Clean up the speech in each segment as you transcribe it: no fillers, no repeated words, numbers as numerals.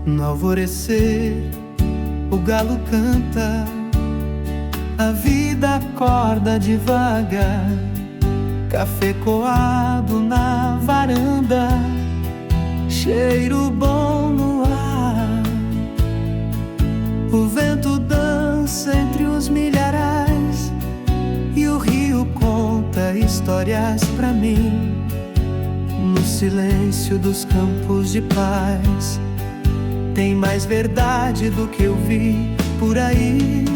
No alvorecer, o galo canta, a vida acorda devagar. Café coado na varanda, cheiro bom no ar. O vento dança entre os milharais e o rio conta histórias pra mim. No silêncio dos campos de paz, tem mais verdade do que eu vi por aí.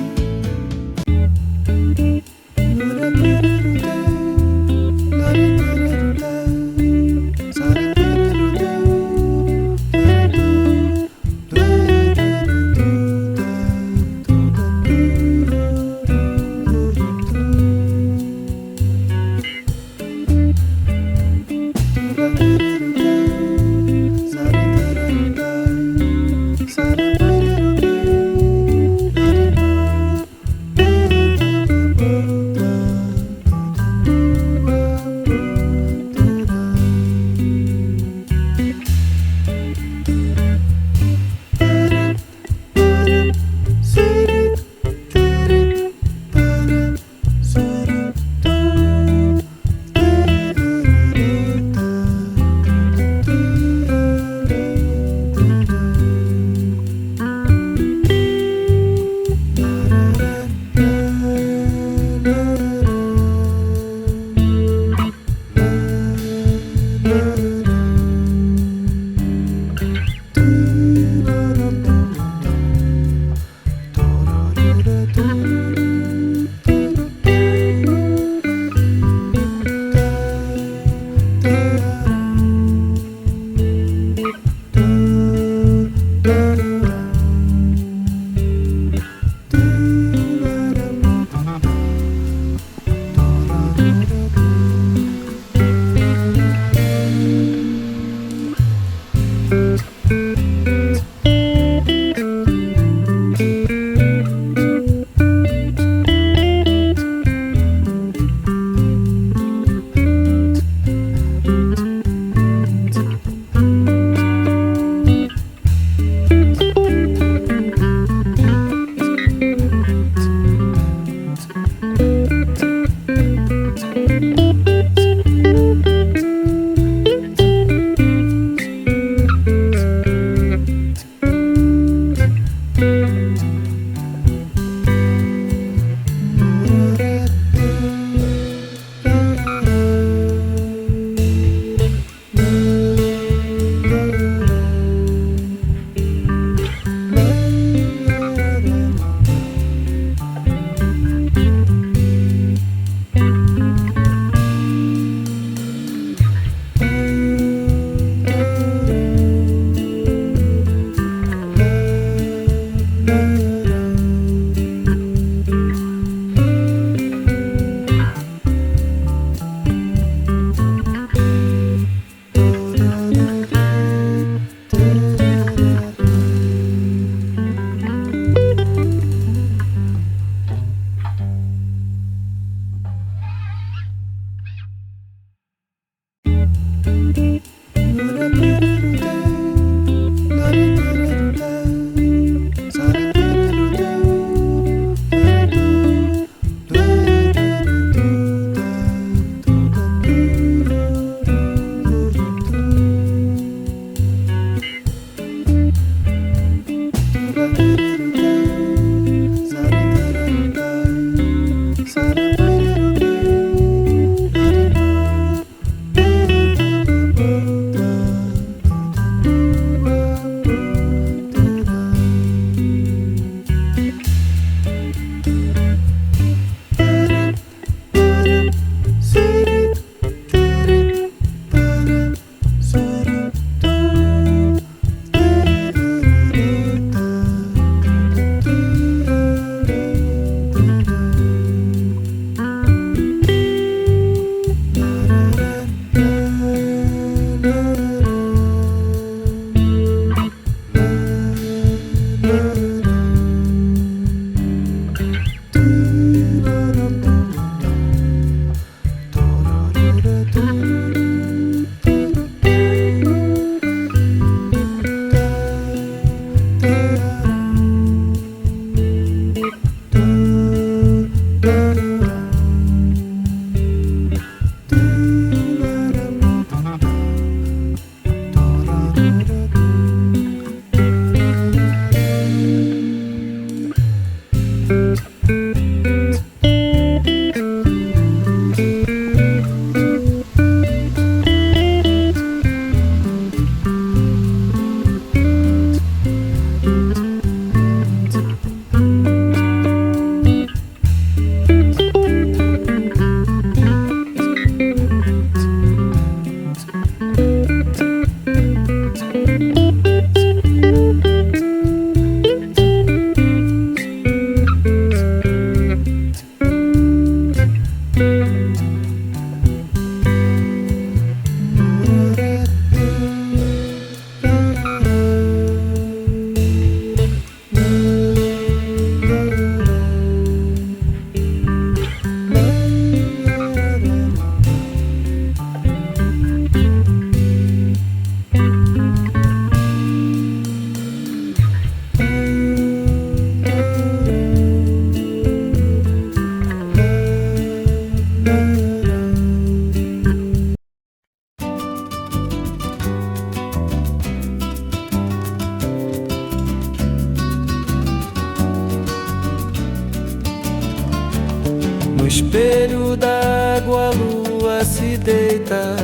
espelho d'água, a lua se deita,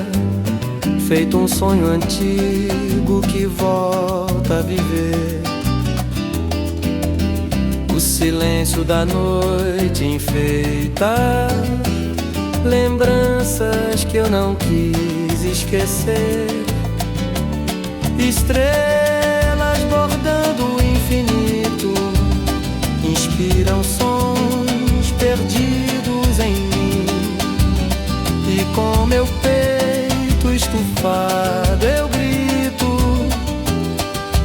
feito um sonho antigo que volta a viver. O silêncio da noite enfeita lembranças que eu não quis esquecer. Estrelas bordando o infinito inspiram sons perdidos em mim. E com meu peito estufado eu grito: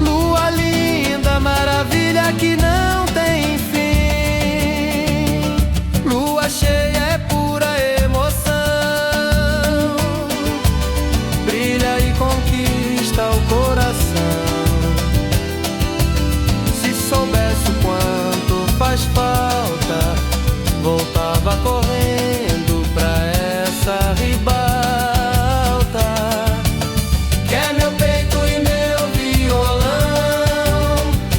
lua linda, maravilha que não tem fim. Lua cheia é pura emoção, brilha e conquista o coração. Se soubesse o quanto faz falta, voltava correndo pra essa ribalta, que é meu peito e meu violão.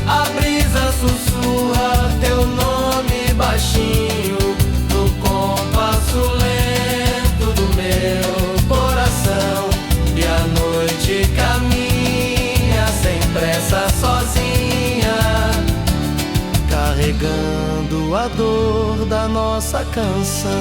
A brisa sussurra teu nome baixinho no compasso lento do meu coração. E a noite caminha sem pressa sozinha, carregando a dor da nossa canção.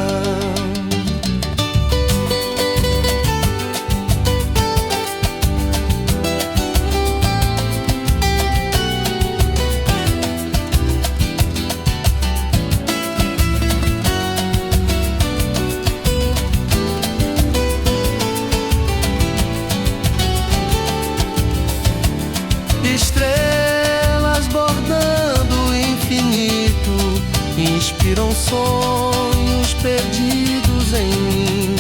Estrelas bordando o infinito inspiram sonhos perdidos em mim.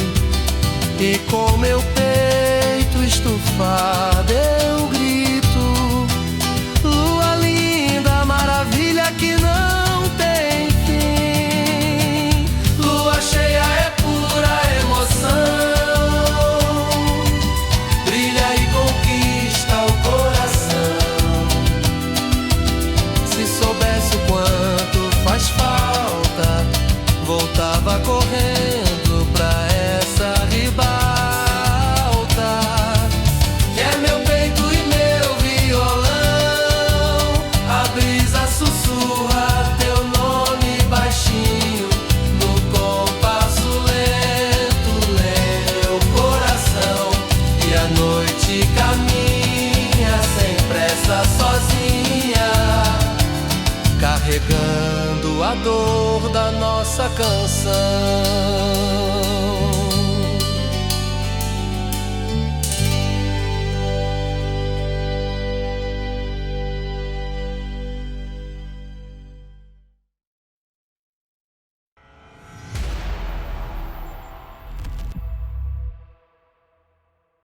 E com meu peito estufado eu grito: lua linda, maravilha que não tem fim. Lua cheia é pura emoção, brilha e conquista o coração. Se soubesse o quanto faz falta, voltava correndo pra essa ribalta, que é meu peito e meu violão. A brisa sussurra teu nome baixinho no compasso lento, meu coração. E a noite caminha sem pressa sozinha, carregando a dor da nossa canção.